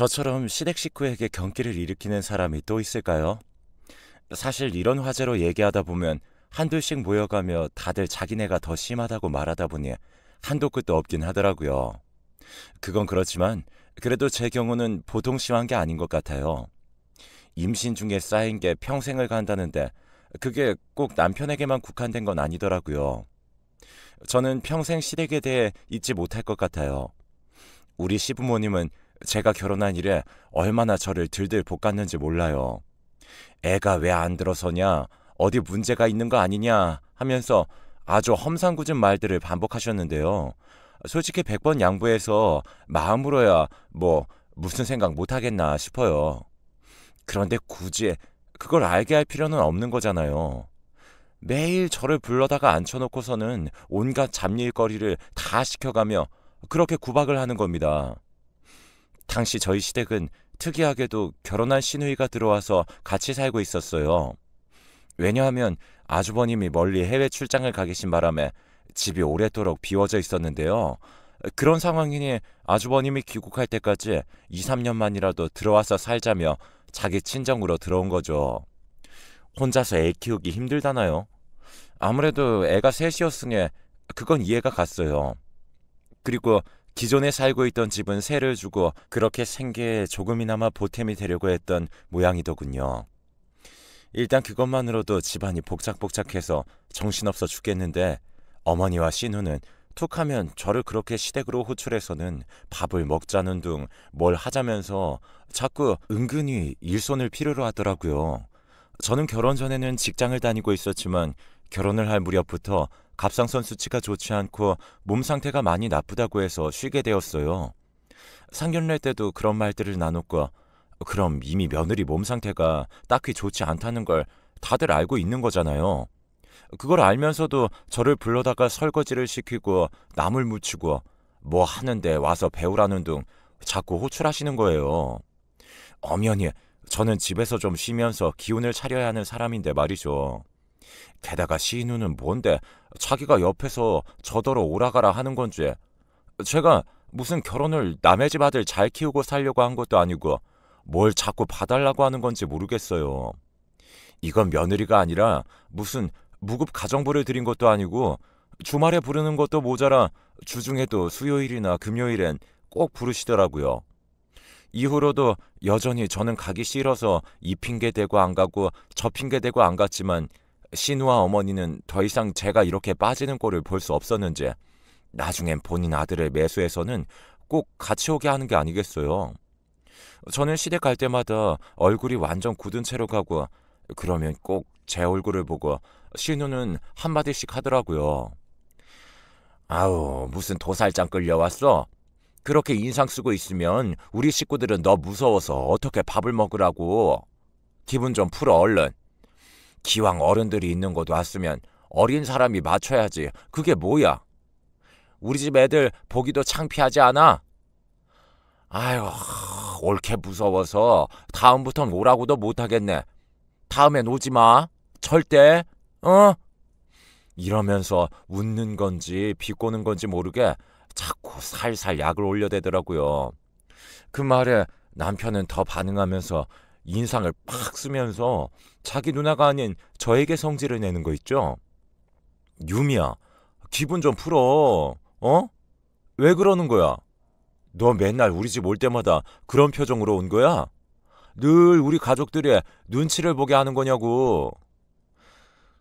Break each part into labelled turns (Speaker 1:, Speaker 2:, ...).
Speaker 1: 저처럼 시댁 식구에게 경기를 일으키는 사람이 또 있을까요? 사실 이런 화제로 얘기하다 보면 한둘씩 모여가며 다들 자기네가 더 심하다고 말하다 보니 한도 끝도 없긴 하더라고요. 그건 그렇지만 그래도 제 경우는 보통 심한 게 아닌 것 같아요. 임신 중에 쌓인 게 평생을 간다는데 그게 꼭 남편에게만 국한된 건 아니더라고요. 저는 평생 시댁에 대해 잊지 못할 것 같아요. 우리 시부모님은 제가 결혼한 이래 얼마나 저를 들들 볶았는지 몰라요. 애가 왜 안 들어서냐, 어디 문제가 있는 거 아니냐 하면서 아주 험상궂은 말들을 반복하셨는데요. 솔직히 100번 양보해서 마음으로야 무슨 생각 못 하겠나 싶어요. 그런데 굳이 그걸 알게 할 필요는 없는 거잖아요. 매일 저를 불러다가 앉혀놓고서는 온갖 잡일거리를 다 시켜가며 그렇게 구박을 하는 겁니다. 당시 저희 시댁은 특이하게도 결혼한 시누이가 들어와서 같이 살고 있었어요. 왜냐하면 아주버님이 멀리 해외 출장을 가 계신 바람에 집이 오래도록 비워져 있었는데요. 그런 상황이니 아주버님이 귀국할 때까지 2, 3년만이라도 들어와서 살자며 자기 친정으로 들어온 거죠. 혼자서 애 키우기 힘들잖아요. 아무래도 애가 셋이었으니 그건 이해가 갔어요. 그리고 기존에 살고 있던 집은 세를 주고 그렇게 생계에 조금이나마 보탬이 되려고 했던 모양이더군요. 일단 그것만으로도 집안이 복작복작해서 정신없어 죽겠는데 어머니와 신우는 툭하면 저를 그렇게 시댁으로 호출해서는 밥을 먹자는 둥 뭘 하자면서 자꾸 은근히 일손을 필요로 하더라고요. 저는 결혼 전에는 직장을 다니고 있었지만 결혼을 할 무렵부터 갑상선 수치가 좋지 않고 몸 상태가 많이 나쁘다고 해서 쉬게 되었어요. 상견례 때도 그런 말들을 나눴고 그럼 이미 며느리 몸 상태가 딱히 좋지 않다는 걸 다들 알고 있는 거잖아요. 그걸 알면서도 저를 불러다가 설거지를 시키고 나물 묻히고 뭐 하는데 와서 배우라는 둥 자꾸 호출하시는 거예요. 엄연히 저는 집에서 좀 쉬면서 기운을 차려야 하는 사람인데 말이죠. 게다가 시누는 뭔데 자기가 옆에서 저더러 오라가라 하는 건지, 제가 무슨 결혼을 남의 집 아들 잘 키우고 살려고 한 것도 아니고 뭘 자꾸 봐달라고 하는 건지 모르겠어요. 이건 며느리가 아니라 무슨 무급 가정부를 들인 것도 아니고 주말에 부르는 것도 모자라 주중에도 수요일이나 금요일엔 꼭 부르시더라고요. 이후로도 여전히 저는 가기 싫어서 이 핑계 대고 안 가고 저 핑계 대고 안 갔지만 신우와 어머니는 더 이상 제가 이렇게 빠지는 꼴을 볼 수 없었는지 나중엔 본인 아들을 매수해서는 꼭 같이 오게 하는 게 아니겠어요. 저는 시댁 갈 때마다 얼굴이 완전 굳은 채로 가고 그러면 꼭 제 얼굴을 보고 신우는 한마디씩 하더라고요. 아우, 무슨 도살장 끌려왔어? 그렇게 인상 쓰고 있으면 우리 식구들은 너 무서워서 어떻게 밥을 먹으라고. 기분 좀 풀어 얼른. 기왕 어른들이 있는 곳 왔으면 어린 사람이 맞춰야지. 그게 뭐야? 우리 집 애들 보기도 창피하지 않아? 아유, 옳게 무서워서 다음부턴 오라고도 못하겠네. 다음엔 오지 마. 절대. 어? 이러면서 웃는 건지 비꼬는 건지 모르게 자꾸 살살 약을 올려대더라고요. 그 말에 남편은 더 반응하면서 인상을 팍 쓰면서 자기 누나가 아닌 저에게 성질을 내는 거 있죠. 유미야, 기분 좀 풀어. 어? 왜 그러는 거야? 너 맨날 우리 집 올 때마다 그런 표정으로 온 거야? 늘 우리 가족들의 눈치를 보게 하는 거냐고.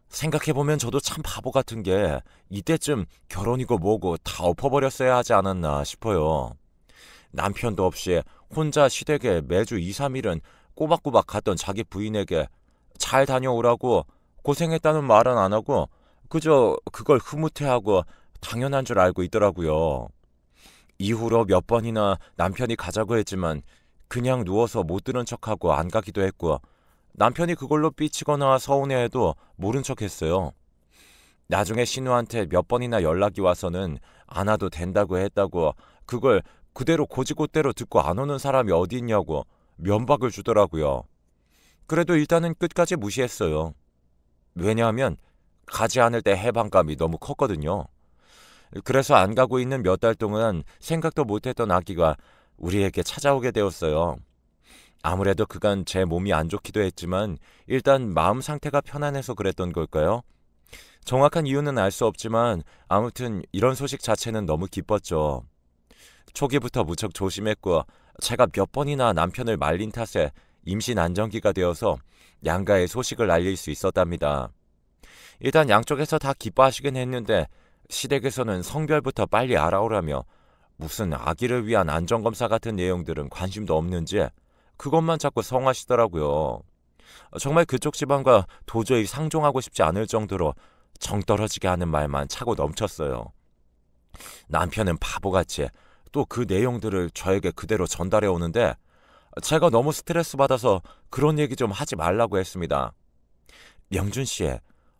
Speaker 1: 생각해보면 저도 참 바보 같은 게 이때쯤 결혼이고 뭐고 다 엎어버렸어야 하지 않았나 싶어요. 남편도 없이 혼자 시댁에 매주 2, 3일은 꼬박꼬박 갔던 자기 부인에게 잘 다녀오라고 고생했다는 말은 안 하고 그저 그걸 흐뭇해하고 당연한 줄 알고 있더라고요. 이후로 몇 번이나 남편이 가자고 했지만 그냥 누워서 못 들은 척하고 안 가기도 했고 남편이 그걸로 삐치거나 서운해해도 모른 척했어요. 나중에 신우한테 몇 번이나 연락이 와서는 안 와도 된다고 했다고 그걸 그대로 고지고대로 듣고 안 오는 사람이 어디 있냐고 면박을 주더라고요. 그래도 일단은 끝까지 무시했어요. 왜냐하면 가지 않을 때 해방감이 너무 컸거든요. 그래서 안 가고 있는 몇 달 동안 생각도 못했던 아기가 우리에게 찾아오게 되었어요. 아무래도 그간 제 몸이 안 좋기도 했지만 일단 마음 상태가 편안해서 그랬던 걸까요? 정확한 이유는 알 수 없지만 아무튼 이런 소식 자체는 너무 기뻤죠. 초기부터 무척 조심했고 제가 몇 번이나 남편을 말린 탓에 임신 안정기가 되어서 양가에 소식을 알릴 수 있었답니다. 일단 양쪽에서 다 기뻐하시긴 했는데 시댁에서는 성별부터 빨리 알아오라며 무슨 아기를 위한 안전검사 같은 내용들은 관심도 없는지 그것만 자꾸 성하시더라고요. 정말 그쪽 집안과 도저히 상종하고 싶지 않을 정도로 정 떨어지게 하는 말만 차고 넘쳤어요. 남편은 바보같이 또 그 내용들을 저에게 그대로 전달해 오는데 제가 너무 스트레스 받아서 그런 얘기 좀 하지 말라고 했습니다. 명준 씨,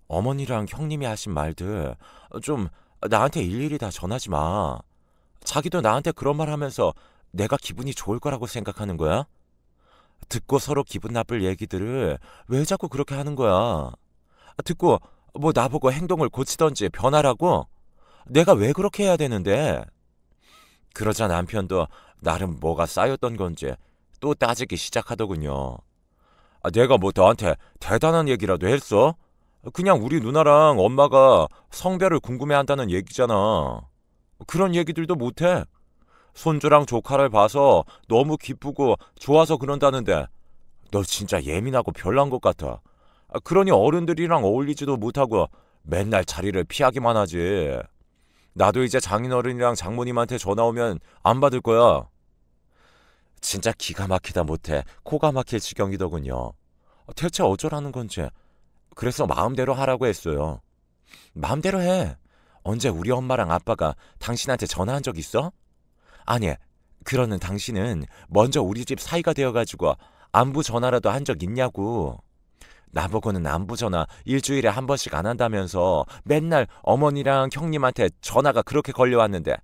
Speaker 1: 어머니랑 형님이 하신 말들 좀 나한테 일일이 다 전하지 마. 자기도 나한테 그런 말 하면서 내가 기분이 좋을 거라고 생각하는 거야? 듣고 서로 기분 나쁠 얘기들을 왜 자꾸 그렇게 하는 거야? 듣고 뭐 나보고 행동을 고치던지 변하라고? 내가 왜 그렇게 해야 되는데? 그러자 남편도 나름 뭐가 쌓였던 건지 또 따지기 시작하더군요. 내가 뭐 너한테 대단한 얘기라도 했어? 그냥 우리 누나랑 엄마가 성별을 궁금해한다는 얘기잖아. 그런 얘기들도 못해. 손주랑 조카를 봐서 너무 기쁘고 좋아서 그런다는데 너 진짜 예민하고 별난 것 같아. 그러니 어른들이랑 어울리지도 못하고 맨날 자리를 피하기만 하지. 나도 이제 장인어른이랑 장모님한테 전화 오면 안 받을 거야. 진짜 기가 막히다 못해 코가 막힐 지경이더군요. 대체 어쩌라는 건지. 그래서 마음대로 하라고 했어요. 마음대로 해. 언제 우리 엄마랑 아빠가 당신한테 전화한 적 있어? 아니, 그러는 당신은 먼저 우리 집 사이가 되어가지고 안부 전화라도 한 적 있냐고. 나보고는 안부 전화 일주일에 한 번씩 안 한다면서 맨날 어머니랑 형님한테 전화가 그렇게 걸려왔는데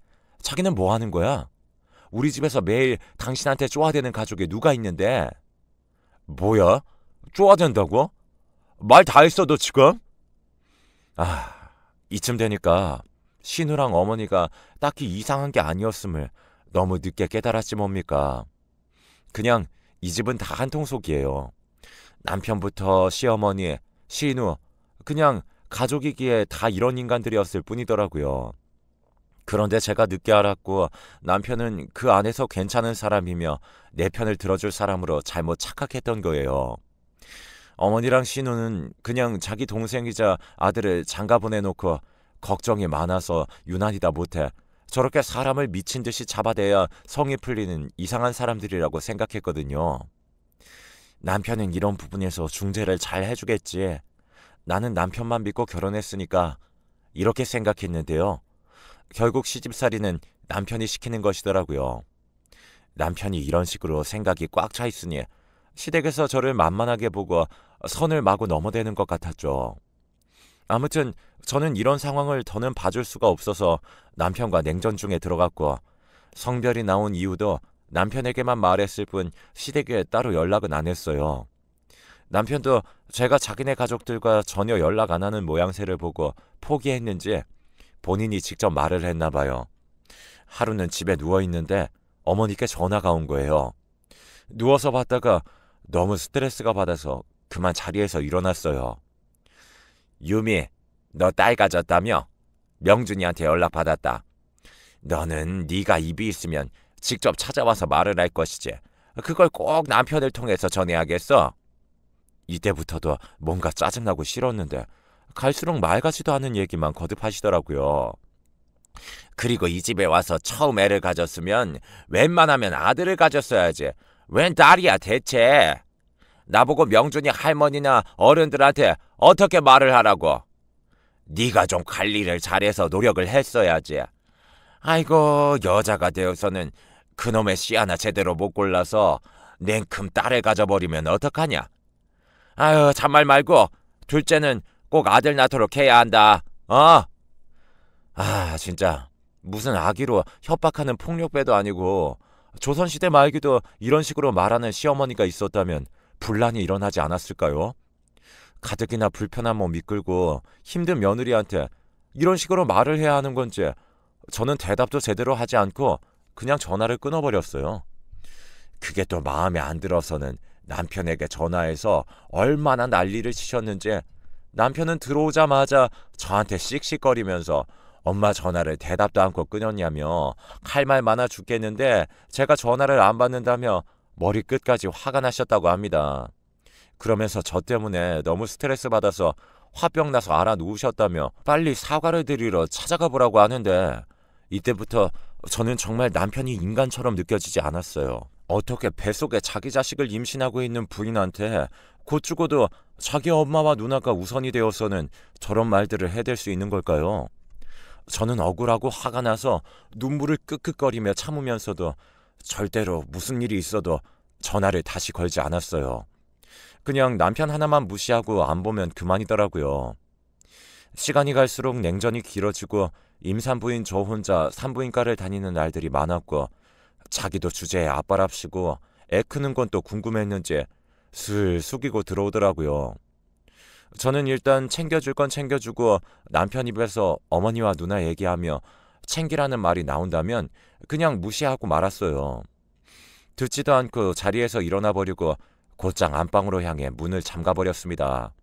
Speaker 1: 자기는 뭐 하는 거야? 우리 집에서 매일 당신한테 쪼아대는 가족이 누가 있는데? 뭐야? 쪼아댄다고? 말 다 했어 너 지금? 이쯤 되니까 신우랑 어머니가 딱히 이상한 게 아니었음을 너무 늦게 깨달았지 뭡니까? 그냥 이 집은 다 한통속이에요. 남편부터 시어머니, 신우, 그냥 가족이기에 다 이런 인간들이었을 뿐이더라고요. 그런데 제가 늦게 알았고 남편은 그 안에서 괜찮은 사람이며 내 편을 들어줄 사람으로 잘못 착각했던 거예요. 어머니랑 신우는 그냥 자기 동생이자 아들을 장가 보내놓고 걱정이 많아서 유난히다 못해 저렇게 사람을 미친 듯이 잡아대야 성이 풀리는 이상한 사람들이라고 생각했거든요. 남편은 이런 부분에서 중재를 잘 해주겠지. 나는 남편만 믿고 결혼했으니까 이렇게 생각했는데요. 결국 시집살이는 남편이 시키는 것이더라고요. 남편이 이런 식으로 생각이 꽉 차 있으니 시댁에서 저를 만만하게 보고 선을 마구 넘어대는 것 같았죠. 아무튼 저는 이런 상황을 더는 봐줄 수가 없어서 남편과 냉전 중에 들어갔고 성별이 나온 이유도 남편에게만 말했을 뿐 시댁에 따로 연락은 안 했어요. 남편도 제가 자기네 가족들과 전혀 연락 안 하는 모양새를 보고 포기했는지 본인이 직접 말을 했나 봐요. 하루는 집에 누워있는데 어머니께 전화가 온 거예요. 누워서 받다가 너무 스트레스가 받아서 그만 자리에서 일어났어요. 유미, 너 딸 가졌다며? 명준이한테 연락받았다. 너는 네가 입이 있으면 직접 찾아와서 말을 할 것이지. 그걸 꼭 남편을 통해서 전해야겠어. 이때부터도 뭔가 짜증나고 싫었는데 갈수록 말 같지도 않은 얘기만 거듭하시더라고요. 그리고 이 집에 와서 처음 애를 가졌으면 웬만하면 아들을 가졌어야지. 웬 딸이야 대체. 나보고 명준이 할머니나 어른들한테 어떻게 말을 하라고. 네가 좀 관리를 잘해서 노력을 했어야지. 아이고 여자가 되어서는 그놈의 씨 하나 제대로 못 골라서 냉큼 딸을 가져버리면 어떡하냐. 아유 잔말 말고 둘째는 꼭 아들 낳도록 해야 한다. 진짜 무슨 아기로 협박하는 폭력배도 아니고 조선시대 말기도 이런 식으로 말하는 시어머니가 있었다면 분란이 일어나지 않았을까요? 가뜩이나 불편한 몸 이끌고 힘든 며느리한테 이런 식으로 말을 해야 하는 건지 저는 대답도 제대로 하지 않고 그냥 전화를 끊어버렸어요. 그게 또 마음에 안 들어서는 남편에게 전화해서 얼마나 난리를 치셨는지 남편은 들어오자마자 저한테 씩씩거리면서 엄마 전화를 대답도 않고 끊었냐며 할 말 많아 죽겠는데 제가 전화를 안 받는다며 머리끝까지 화가 나셨다고 합니다. 그러면서 저 때문에 너무 스트레스 받아서 화병 나서 알아 누우셨다며 빨리 사과를 드리러 찾아가 보라고 하는데 이때부터 저는 정말 남편이 인간처럼 느껴지지 않았어요. 어떻게 뱃속에 자기 자식을 임신하고 있는 부인한테 곧 죽어도 자기 엄마와 누나가 우선이 되어서는 저런 말들을 해댈 수 있는 걸까요? 저는 억울하고 화가 나서 눈물을 끄끄거리며 참으면서도 절대로 무슨 일이 있어도 전화를 다시 걸지 않았어요. 그냥 남편 하나만 무시하고 안 보면 그만이더라고요. 시간이 갈수록 냉전이 길어지고 임산부인 저 혼자 산부인과를 다니는 날들이 많았고 자기도 주제에 앞바랍시고 애 크는 건 또 궁금했는지 슬 숙이고 들어오더라고요. 저는 일단 챙겨줄 건 챙겨주고 남편 입에서 어머니와 누나 얘기하며 챙기라는 말이 나온다면 그냥 무시하고 말았어요. 듣지도 않고 자리에서 일어나 버리고 곧장 안방으로 향해 문을 잠가버렸습니다.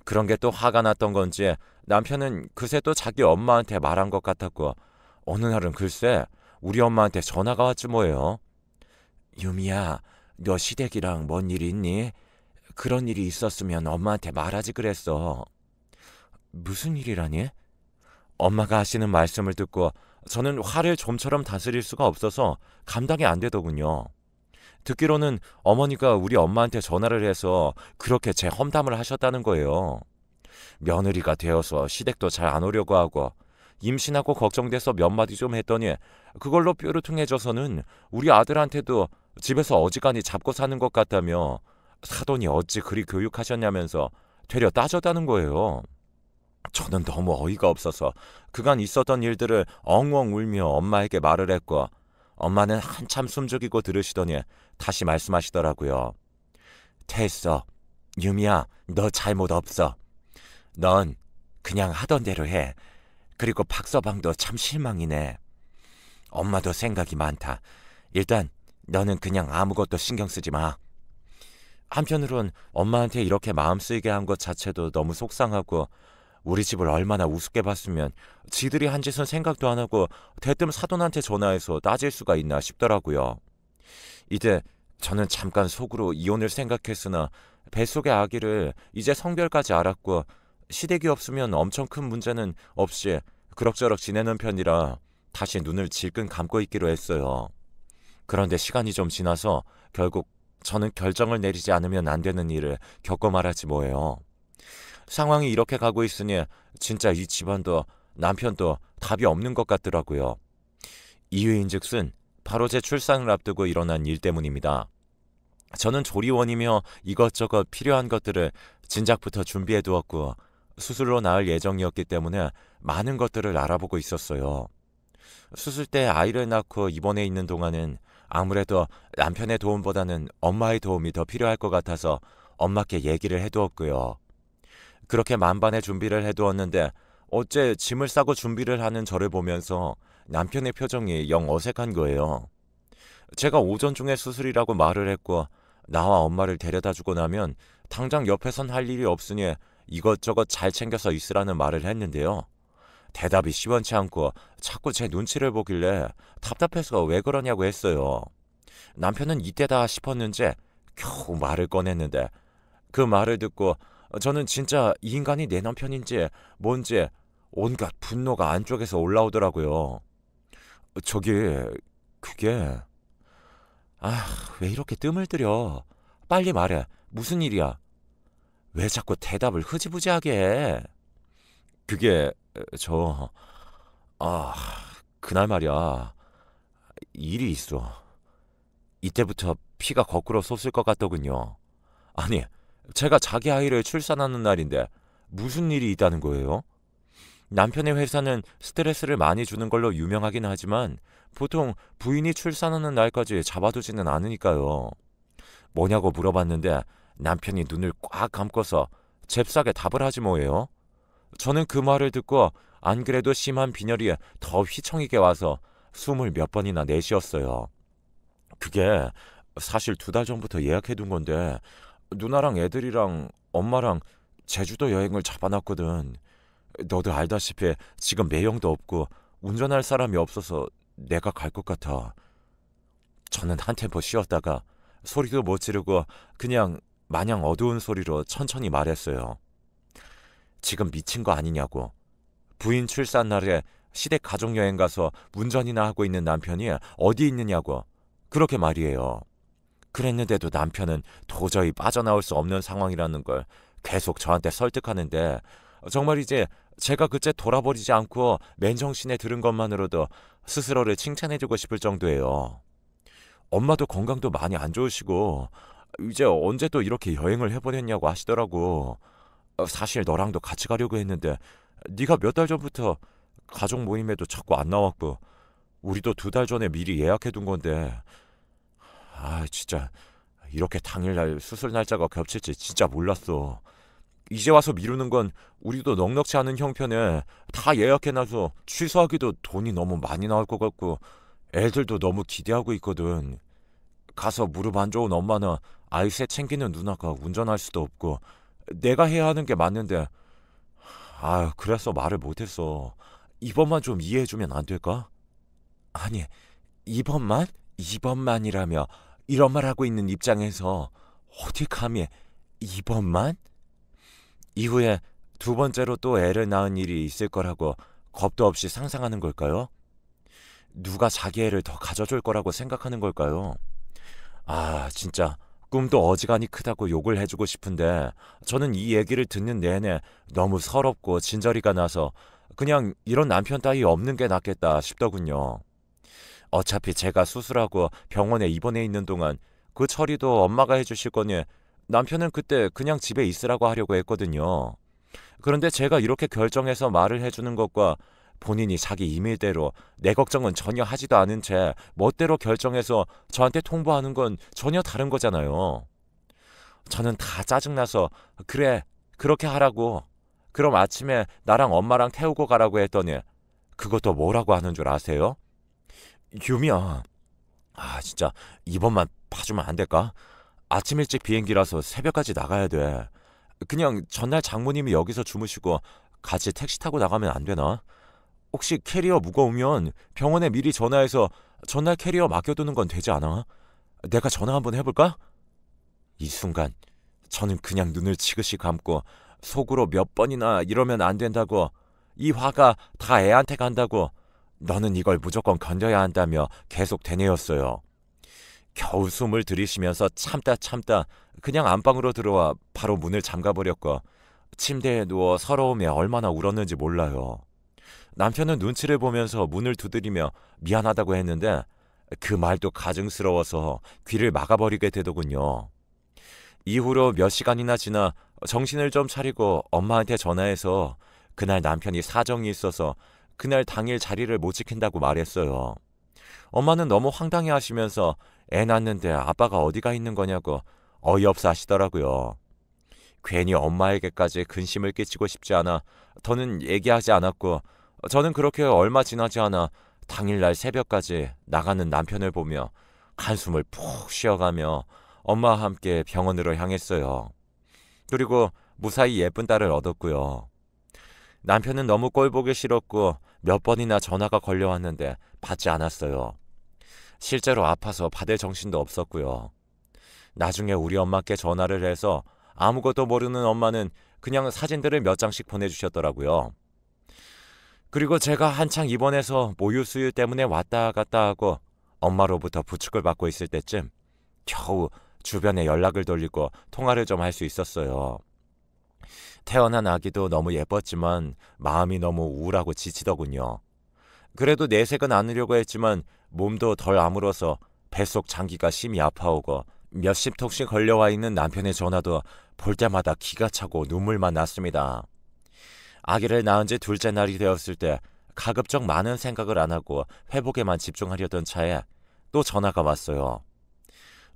Speaker 1: 그런 게 또 화가 났던 건지 남편은 그새 또 자기 엄마한테 말한 것 같았고 어느 날은 글쎄 우리 엄마한테 전화가 왔지 뭐예요. 유미야, 너 시댁이랑 뭔 일 있니? 그런 일이 있었으면 엄마한테 말하지 그랬어. 무슨 일이라니? 엄마가 하시는 말씀을 듣고 저는 화를 좀처럼 다스릴 수가 없어서 감당이 안 되더군요. 듣기로는 어머니가 우리 엄마한테 전화를 해서 그렇게 제 험담을 하셨다는 거예요. 며느리가 되어서 시댁도 잘 안 오려고 하고 임신하고 걱정돼서 몇 마디 좀 했더니 그걸로 뾰루퉁해져서는 우리 아들한테도 집에서 어지간히 잡고 사는 것 같다며 사돈이 어찌 그리 교육하셨냐면서 되려 따졌다는 거예요. 저는 너무 어이가 없어서 그간 있었던 일들을 엉엉 울며 엄마에게 말을 했고 엄마는 한참 숨죽이고 들으시더니 다시 말씀하시더라고요. 됐어. 유미야, 너 잘못 없어. 넌 그냥 하던 대로 해. 그리고 박서방도 참 실망이네. 엄마도 생각이 많다. 일단 너는 그냥 아무것도 신경 쓰지 마. 한편으론 엄마한테 이렇게 마음 쓰이게 한 것 자체도 너무 속상하고 우리 집을 얼마나 우습게 봤으면 지들이 한 짓은 생각도 안 하고 대뜸 사돈한테 전화해서 따질 수가 있나 싶더라고요. 이제 저는 잠깐 속으로 이혼을 생각했으나 뱃속의 아기를 이제 성별까지 알았고 시댁이 없으면 엄청 큰 문제는 없이 그럭저럭 지내는 편이라 다시 눈을 질끈 감고 있기로 했어요. 그런데 시간이 좀 지나서 결국 저는 결정을 내리지 않으면 안 되는 일을 겪고 말았지 뭐예요. 상황이 이렇게 가고 있으니 진짜 이 집안도 남편도 답이 없는 것 같더라고요. 이유인즉슨 바로 제 출산을 앞두고 일어난 일 때문입니다. 저는 조리원이며 이것저것 필요한 것들을 진작부터 준비해 두었고 수술로 낳을 예정이었기 때문에 많은 것들을 알아보고 있었어요. 수술 때 아이를 낳고 입원해 있는 동안은 아무래도 남편의 도움보다는 엄마의 도움이 더 필요할 것 같아서 엄마께 얘기를 해두었고요. 그렇게 만반의 준비를 해두었는데 어째 짐을 싸고 준비를 하는 저를 보면서 남편의 표정이 영 어색한 거예요. 제가 오전 중에 수술이라고 말을 했고 나와 엄마를 데려다주고 나면 당장 옆에선 할 일이 없으니 이것저것 잘 챙겨서 있으라는 말을 했는데요. 대답이 시원치 않고 자꾸 제 눈치를 보길래 답답해서 왜 그러냐고 했어요. 남편은 이때다 싶었는지 겨우 말을 꺼냈는데 그 말을 듣고 저는 진짜 이 인간이 내 남편인지 뭔지 온갖 분노가 안쪽에서 올라오더라고요. 저기 그게 왜 이렇게 뜸을 들여? 빨리 말해. 무슨 일이야? 왜 자꾸 대답을 흐지부지하게 해? 그게 저 그날 말이야. 일이 있어. 이때부터 피가 거꾸로 솟을 것 같더군요. 아니, 제가 자기 아이를 출산하는 날인데 무슨 일이 있다는 거예요? 남편의 회사는 스트레스를 많이 주는 걸로 유명하긴 하지만 보통 부인이 출산하는 날까지 잡아두지는 않으니까요. 뭐냐고 물어봤는데 남편이 눈을 꽉 감고서 잽싸게 답을 하지 뭐예요. 저는 그 말을 듣고 안 그래도 심한 빈혈이 더 휘청이게 와서 숨을 몇 번이나 내쉬었어요. 그게 사실 2달 전부터 예약해둔 건데 누나랑 애들이랑 엄마랑 제주도 여행을 잡아놨거든. 너도 알다시피 지금 매형도 없고 운전할 사람이 없어서 내가 갈 것 같아. 저는 한 템포 쉬었다가 소리도 못 지르고 그냥 마냥 어두운 소리로 천천히 말했어요. 지금 미친 거 아니냐고. 부인 출산 날에 시댁 가족여행 가서 운전이나 하고 있는 남편이 어디 있느냐고. 그렇게 말이에요. 그랬는데도 남편은 도저히 빠져나올 수 없는 상황이라는 걸 계속 저한테 설득하는데 정말 이제 제가 그제 돌아버리지 않고 맨정신에 들은 것만으로도 스스로를 칭찬해주고 싶을 정도예요. 엄마도 건강도 많이 안 좋으시고 이제 언제 또 이렇게 여행을 해보냈냐고 하시더라고. 사실 너랑도 같이 가려고 했는데 네가 몇 달 전부터 가족 모임에도 자꾸 안 나왔고 우리도 2달 전에 미리 예약해둔 건데 진짜 이렇게 당일날 수술 날짜가 겹칠지 진짜 몰랐어. 이제 와서 미루는 건 우리도 넉넉지 않은 형편에 다 예약해놔서 취소하기도 돈이 너무 많이 나올 것 같고 애들도 너무 기대하고 있거든. 가서 무릎 안 좋은 엄마나 아이 셋 챙기는 누나가 운전할 수도 없고 내가 해야 하는 게 맞는데 그래서 말을 못했어. 이번만 좀 이해해주면 안 될까? 아니, 이번만? 이번만이라며 이런 말 하고 있는 입장에서 어디 감히 이번만? 이후에 2번째로 또 애를 낳은 일이 있을 거라고 겁도 없이 상상하는 걸까요? 누가 자기 애를 더 가져줄 거라고 생각하는 걸까요? 진짜 꿈도 어지간히 크다고 욕을 해주고 싶은데 저는 이 얘기를 듣는 내내 너무 서럽고 진저리가 나서 그냥 이런 남편 따위 없는 게 낫겠다 싶더군요. 어차피 제가 수술하고 병원에 입원해 있는 동안 그 처리도 엄마가 해주실 거니 남편은 그때 그냥 집에 있으라고 하려고 했거든요. 그런데 제가 이렇게 결정해서 말을 해주는 것과 본인이 자기 임의대로 내 걱정은 전혀 하지도 않은 채 멋대로 결정해서 저한테 통보하는 건 전혀 다른 거잖아요. 저는 다 짜증나서 그래, 그렇게 하라고. 그럼 아침에 나랑 엄마랑 태우고 가라고 했더니 그것도 뭐라고 하는 줄 아세요? 유미야, 진짜 이번만 봐주면 안 될까? 아침 일찍 비행기라서 새벽까지 나가야 돼. 그냥 전날 장모님이 여기서 주무시고 같이 택시 타고 나가면 안 되나? 혹시 캐리어 무거우면 병원에 미리 전화해서 전날 캐리어 맡겨두는 건 되지 않아? 내가 전화 한번 해볼까? 이 순간 저는 그냥 눈을 지그시 감고 속으로 몇 번이나 이러면 안 된다고, 이 화가 다 애한테 간다고, 너는 이걸 무조건 견뎌야 한다며 계속 되뇌었어요. 겨우 숨을 들이쉬면서 참다 그냥 안방으로 들어와 바로 문을 잠가버렸고 침대에 누워 서러움에 얼마나 울었는지 몰라요. 남편은 눈치를 보면서 문을 두드리며 미안하다고 했는데 그 말도 가증스러워서 귀를 막아버리게 되더군요. 이후로 몇 시간이나 지나 정신을 좀 차리고 엄마한테 전화해서 그날 남편이 사정이 있어서 그날 당일 자리를 못 지킨다고 말했어요. 엄마는 너무 황당해 하시면서 애 낳는데 아빠가 어디가 있는 거냐고 어이없어 하시더라고요. 괜히 엄마에게까지 근심을 끼치고 싶지 않아 더는 얘기하지 않았고 저는 그렇게 얼마 지나지 않아 당일날 새벽까지 나가는 남편을 보며 한숨을 푹 쉬어가며 엄마와 함께 병원으로 향했어요. 그리고 무사히 예쁜 딸을 얻었고요. 남편은 너무 꼴보기 싫었고 몇 번이나 전화가 걸려왔는데 받지 않았어요. 실제로 아파서 받을 정신도 없었고요. 나중에 우리 엄마께 전화를 해서 아무것도 모르는 엄마는 그냥 사진들을 몇 장씩 보내주셨더라고요. 그리고 제가 한창 입원해서 모유 수유 때문에 왔다 갔다 하고 엄마로부터 부축을 받고 있을 때쯤 겨우 주변에 연락을 돌리고 통화를 좀 할 수 있었어요. 태어난 아기도 너무 예뻤지만 마음이 너무 우울하고 지치더군요. 그래도 내색은 않으려고 했지만 몸도 덜 아물어서 뱃속 장기가 심히 아파오고 몇십 통씩 걸려와 있는 남편의 전화도 볼 때마다 기가 차고 눈물만 났습니다. 아기를 낳은 지 2째 날이 되었을 때 가급적 많은 생각을 안 하고 회복에만 집중하려던 차에 또 전화가 왔어요.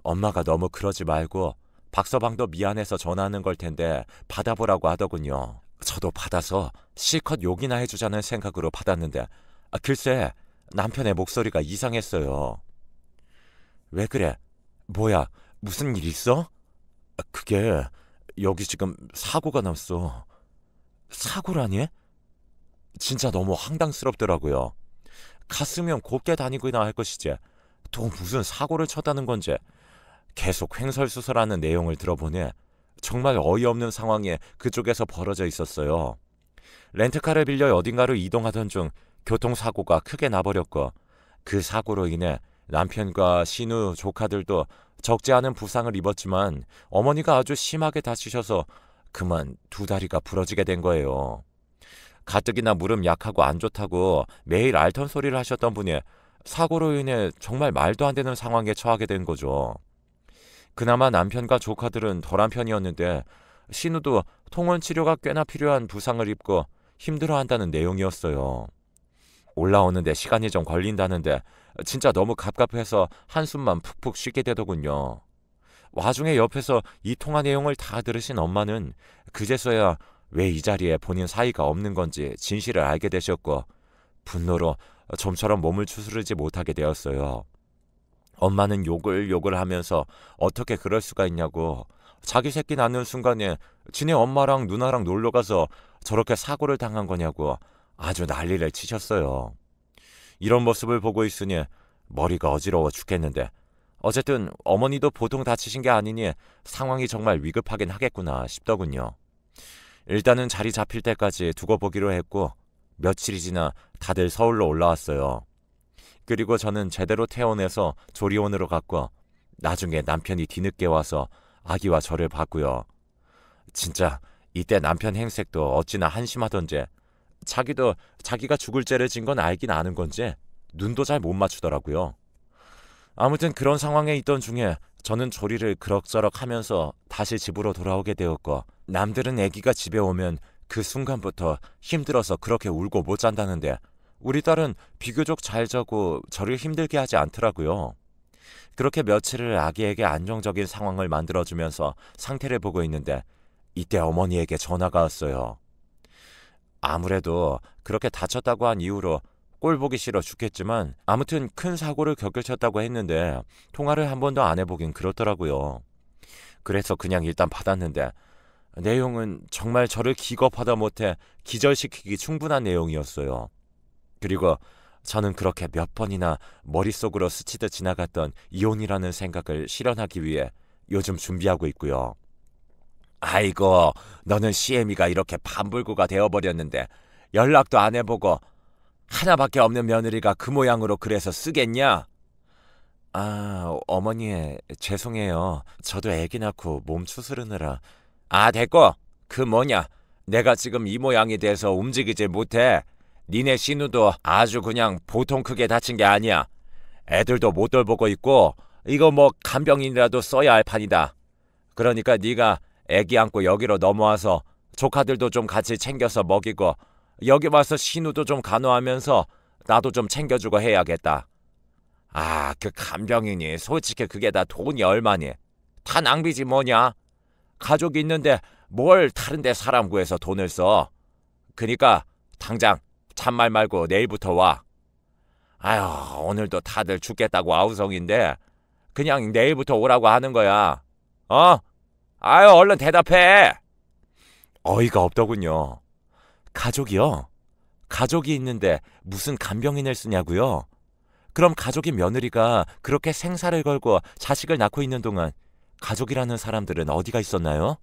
Speaker 1: 엄마가 너무 그러지 말고 박서방도 미안해서 전화하는 걸 텐데 받아보라고 하더군요. 저도 받아서 실컷 욕이나 해주자는 생각으로 받았는데 글쎄 남편의 목소리가 이상했어요. 왜 그래? 뭐야? 무슨 일 있어? 그게 여기 지금 사고가 났어. 사고라니? 진짜 너무 황당스럽더라고요. 갔으면 곱게 다니고나 할 것이지. 또 무슨 사고를 쳤다는 건지. 계속 횡설수설하는 내용을 들어보니 정말 어이없는 상황이 그쪽에서 벌어져 있었어요. 렌트카를 빌려 어딘가로 이동하던 중 교통사고가 크게 나버렸고 그 사고로 인해 남편과 신우 조카들도 적지 않은 부상을 입었지만 어머니가 아주 심하게 다치셔서 그만 두 다리가 부러지게 된 거예요. 가뜩이나 무릎 약하고 안 좋다고 매일 앓던 소리를 하셨던 분이 사고로 인해 정말 말도 안 되는 상황에 처하게 된 거죠. 그나마 남편과 조카들은 덜한 편이었는데 신우도 통원 치료가 꽤나 필요한 부상을 입고 힘들어한다는 내용이었어요. 올라오는데 시간이 좀 걸린다는데 진짜 너무 갑갑해서 한숨만 푹푹 쉬게 되더군요. 와중에 옆에서 이 통화 내용을 다 들으신 엄마는 그제서야 왜 이 자리에 본인 사이가 없는 건지 진실을 알게 되셨고 분노로 좀처럼 몸을 추스르지 못하게 되었어요. 엄마는 욕을 하면서 어떻게 그럴 수가 있냐고 자기 새끼 낳는 순간에 지네 엄마랑 누나랑 놀러가서 저렇게 사고를 당한 거냐고 아주 난리를 치셨어요. 이런 모습을 보고 있으니 머리가 어지러워 죽겠는데 어쨌든 어머니도 보통 다치신 게 아니니 상황이 정말 위급하긴 하겠구나 싶더군요. 일단은 자리 잡힐 때까지 두고 보기로 했고 며칠이 지나 다들 서울로 올라왔어요. 그리고 저는 제대로 퇴원해서 조리원으로 갔고 나중에 남편이 뒤늦게 와서 아기와 저를 봤고요. 진짜 이때 남편 행색도 어찌나 한심하던지 자기도 자기가 죽을 죄를 진 건 알긴 아는 건지 눈도 잘 못 맞추더라고요. 아무튼 그런 상황에 있던 중에 저는 조리를 그럭저럭 하면서 다시 집으로 돌아오게 되었고 남들은 아기가 집에 오면 그 순간부터 힘들어서 그렇게 울고 못 잔다는데 우리 딸은 비교적 잘 자고 저를 힘들게 하지 않더라고요. 그렇게 며칠을 아기에게 안정적인 상황을 만들어주면서 상태를 보고 있는데 이때 어머니에게 전화가 왔어요. 아무래도 그렇게 다쳤다고 한 이유로 꼴 보기 싫어 죽겠지만 아무튼 큰 사고를 겪으셨다고 했는데 통화를 한 번도 안 해보긴 그렇더라고요. 그래서 그냥 일단 받았는데 내용은 정말 저를 기겁하다 못해 기절시키기 충분한 내용이었어요. 그리고 저는 그렇게 몇 번이나 머릿속으로 스치듯 지나갔던 이혼이라는 생각을 실현하기 위해 요즘 준비하고 있고요. 아이고, 너는 시애미가 이렇게 반불구가 되어버렸는데 연락도 안 해보고 하나밖에 없는 며느리가 그 모양으로 그래서 쓰겠냐? 아, 어머니 죄송해요. 저도 애기 낳고 몸 추스르느라. 아, 됐고. 그 뭐냐. 내가 지금 이 모양이 돼서 움직이질 못해. 니네 신우도 아주 그냥 보통 크게 다친 게 아니야. 애들도 못 돌보고 있고 이거 뭐 간병인이라도 써야 할 판이다. 그러니까 네가 애기 안고 여기로 넘어와서 조카들도 좀 같이 챙겨서 먹이고 여기 와서 신우도 좀 간호하면서 나도 좀 챙겨주고 해야겠다. 아, 그 간병인이 솔직히 그게 다 돈이 얼마니? 다 낭비지 뭐냐? 가족이 있는데 뭘 다른 데 사람 구해서 돈을 써? 그니까 당장 잔말 말고 내일부터 와. 아휴, 오늘도 다들 죽겠다고 아우성인데 그냥 내일부터 오라고 하는 거야. 어? 아유, 얼른 대답해. 어이가 없더군요. 가족이요? 가족이 있는데 무슨 간병인을 쓰냐고요? 그럼 가족이 며느리가 그렇게 생사를 걸고 자식을 낳고 있는 동안 가족이라는 사람들은 어디가 있었나요?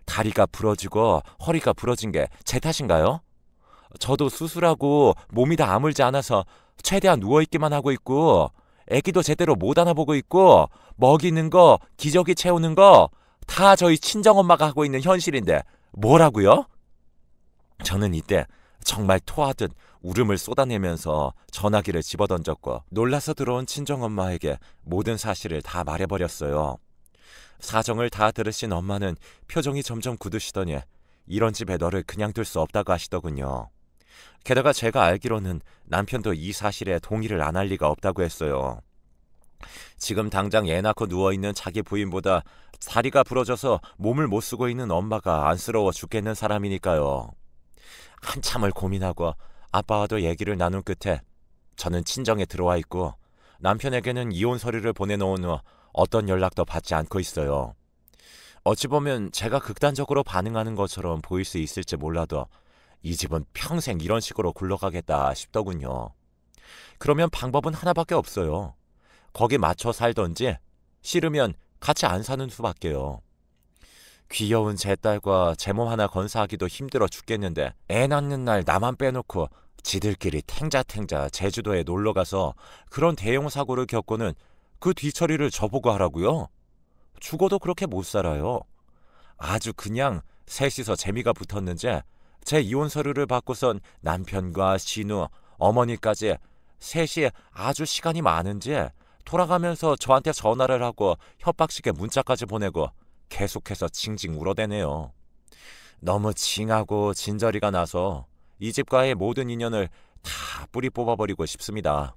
Speaker 1: 다리가 부러지고 허리가 부러진 게 제 탓인가요? 저도 수술하고 몸이 다 아물지 않아서 최대한 누워있기만 하고 있고 애기도 제대로 못 안아보고 있고 먹이는 거, 기저귀 채우는 거 다 저희 친정엄마가 하고 있는 현실인데 뭐라고요? 저는 이때 정말 토하듯 울음을 쏟아내면서 전화기를 집어던졌고 놀라서 들어온 친정엄마에게 모든 사실을 다 말해버렸어요. 사정을 다 들으신 엄마는 표정이 점점 굳으시더니 이런 집에 너를 그냥 둘 수 없다고 하시더군요. 게다가 제가 알기로는 남편도 이 사실에 동의를 안 할 리가 없다고 했어요. 지금 당장 애 낳고 누워있는 자기 부인보다 다리가 부러져서 몸을 못 쓰고 있는 엄마가 안쓰러워 죽겠는 사람이니까요. 한참을 고민하고 아빠와도 얘기를 나눈 끝에 저는 친정에 들어와 있고 남편에게는 이혼 서류를 보내놓은 후 어떤 연락도 받지 않고 있어요. 어찌 보면 제가 극단적으로 반응하는 것처럼 보일 수 있을지 몰라도 이 집은 평생 이런 식으로 굴러가겠다 싶더군요. 그러면 방법은 하나밖에 없어요. 거기 맞춰 살던지 싫으면 같이 안 사는 수밖에요. 귀여운 제 딸과 제 몸 하나 건사하기도 힘들어 죽겠는데 애 낳는 날 나만 빼놓고 지들끼리 탱자탱자 제주도에 놀러가서 그런 대형 사고를 겪고는 그 뒤처리를 저보고 하라고요? 죽어도 그렇게 못 살아요. 아주 그냥 셋이서 재미가 붙었는지 제 이혼 서류를 받고선 남편과 신우, 어머니까지 셋이 아주 시간이 많은지 돌아가면서 저한테 전화를 하고 협박식에 문자까지 보내고 계속해서 징징 울어대네요. 너무 징하고 진저리가 나서 이 집과의 모든 인연을 다 뿌리 뽑아버리고 싶습니다.